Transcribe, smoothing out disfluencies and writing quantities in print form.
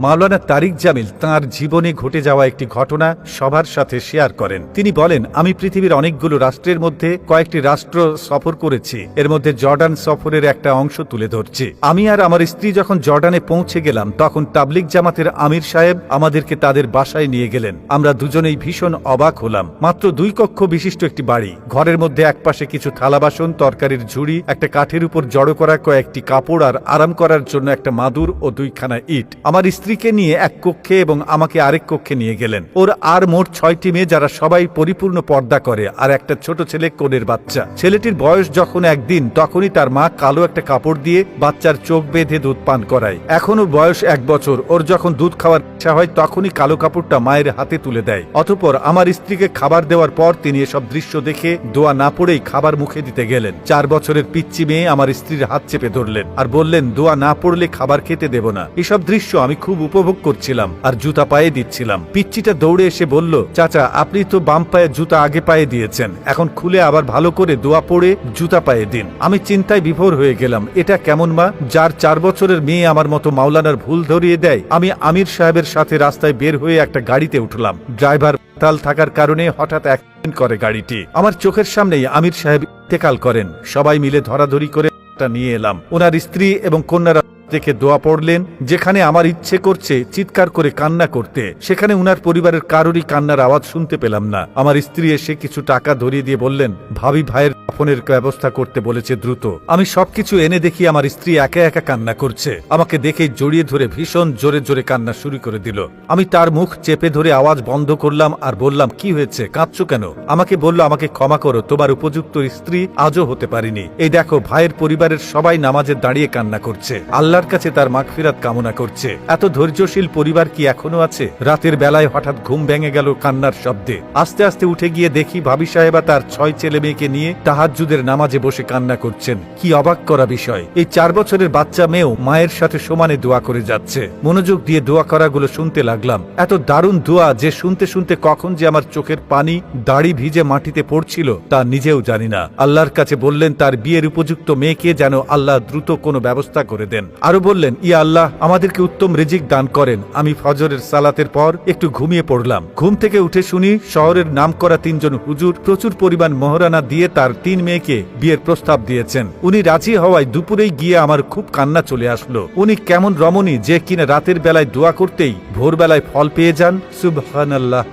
মাওলানা তারিক জামিল তাঁর জীবনে ঘটে যাওয়া একটি ঘটনা সবার সাথে শেয়ার করেন। তিনি বলেন, আমি পৃথিবীর অনেকগুলো রাষ্ট্রের মধ্যে কয়েকটি রাষ্ট্র সফর করেছি, এর মধ্যে জর্ডান সফরের একটা অংশ তুলে ধরছি। আমি আর আমার স্ত্রী যখন জর্ডানে পৌঁছে গেলাম, তখন তাবলিগ জামাতের আমির সাহেব আমাদেরকে তাদের বাসায় নিয়ে গেলেন। আমরা দুজনেই ভীষণ অবাক হলাম। মাত্র 2 কক্ষ বিশিষ্ট একটি বাড়ি। ঘরের মধ্যে একপাশে কিছু থালা বাসন, তরকারির ঝুড়ি, একটা কাঠের উপর জড়ো করা কয়েকটি কাপড় আর আরাম করার জন্য একটা মাদুর ও 2খানা ইট। আমার স্ত্রীকে নিয়ে এক কক্ষে এবং আমাকে আরেক কক্ষে নিয়ে গেলেন। ওর আর মোট 6টি মেয়ে, যারা সবাই পরিপূর্ণ পর্দা করে, আর একটা ছোট ছেলে, কোলের বাচ্চা। ছেলেটির বয়স যখন 1 দিন, তখনই তার মা কালো একটা কাপড় দিয়ে বাচ্চার চোখ বেঁধে দুধ পান করায়। এখন ওর বয়স 1 বছর। ওর যখন দুধ খাওয়ার ইচ্ছা হয়, তখনই কালো কাপড়টা মায়ের হাতে তুলে দেয়। অতঃপর আমার স্ত্রীকে খাবার দেওয়ার পর তিনি এসব দৃশ্য দেখে দোয়া না পড়েই খাবার মুখে দিতে গেলেন। 4 বছরের পিচ্চি মেয়ে আমার স্ত্রীর হাত চেপে ধরলেন আর বললেন, দোয়া না পড়লে খাবার খেতে দেব না। এসব দৃশ্য আমি খুব উপভোগ করছিলাম আর জুতা পায়ে দিচ্ছিলাম। পিচ্চিটা দৌড়ে এসে বলল, চাচা, আপনি তো বাম পায়ে জুতা আগে পায়ে দিয়েছেন, এখন খুলে আবার ভালো করে দোয়া পড়ে জুতা পায়ে দিন। আমি চিন্তায় বিভোর হয়ে গেলাম। এটা কেমন মা, যার 4 বছরের মেয়ে আমার মতো মাওলানার ভুল ধরিয়ে দেয়? আমি আমির সাহেবের সাথে রাস্তায় বের হয়ে একটা গাড়িতে উঠলাম। ড্রাইভার তাল থাকার কারণে হঠাৎ অ্যাক্সিডেন্ট করে গাড়িটি। আমার চোখের সামনেই আমির সাহেব ইন্তেকাল করেন। সবাই মিলে ধরাধরি করে নিয়ে এলাম। ওনার স্ত্রী এবং কন্যারা দেখে দোয়া পড়লেন। যেখানে আমার ইচ্ছে করছে চিৎকার করে কান্না করতে, সেখানে উনার পরিবারের কারোরই কান্নার আওয়াজ শুনতে পেলাম না। আমার স্ত্রী এসে কিছু টাকা ধরিয়ে দিয়ে বললেন, ভাবি ভাইয়ের দাফনের ব্যবস্থা করতে বলেছে দ্রুত। আমি সবকিছু এনে দেখি আমার স্ত্রী একা একা কান্না করছে। আমাকে দেখেই জড়িয়ে ধরে ভীষণ জোরে জোরে কান্না শুরু করে দিল। আমি তার মুখ চেপে ধরে আওয়াজ বন্ধ করলাম আর বললাম, কি হয়েছে, কাঁদছো কেন? আমাকে বলল, আমাকে ক্ষমা করো, তোমার উপযুক্ত স্ত্রী আজও হতে পারিনি। এই দেখো, ভাইয়ের পরিবারের সবাই নামাজে দাঁড়িয়ে কান্না করছে, আল্লাহর কাছে তার মাগফিরাত কামনা করছে। এত ধৈর্যশীল পরিবার কি এখনো আছে? রাতের বেলায় হঠাৎ ঘুম ভেঙে গেল কান্নার শব্দে। আস্তে আস্তে উঠে গিয়ে দেখি ভাবি সাহেবা তার 6 ছেলে মেয়েকে নিয়ে তাহাজ্জুদের নামাজে বসে কান্না করছেন। কি অবাক করা বিষয়! এই 4 বছরের বাচ্চা মেয়েও মায়ের সাথে সমানে দোয়া করে যাচ্ছে। মনোযোগ দিয়ে দোয়া করাগুলো শুনতে লাগলাম। এত দারুণ দোয়া যে শুনতে শুনতে কখন যে আমার চোখের পানি দাড়ি ভিজে মাটিতে পড়ছিল তা নিজেও জানি না। আল্লাহর কাছে বললেন তার বিয়ের উপযুক্ত মেয়েকে যেন আল্লাহ দ্রুত কোনো ব্যবস্থা করে দেন। আরো বললেন, ইয়া আল্লাহ, আমাদেরকে উত্তম রিজিক দান করেন। আমি ফজরের সালাতের পর একটু ঘুমিয়ে পড়লাম। ঘুম থেকে উঠে শুনি শহরের নামকরা 3 জন হুজুর প্রচুর পরিমাণ মোহরানা দিয়ে তার 3 মেয়েকে বিয়ের প্রস্তাব দিয়েছেন। উনি রাজি হওয়ায় দুপুরেই গিয়ে আমার খুব কান্না চলে আসলো। উনি কেমন রমণী যে কিনা রাতের বেলায় দোয়া করতেই ভোরবেলায় ফল পেয়ে যান। সুবহানাল্লাহ।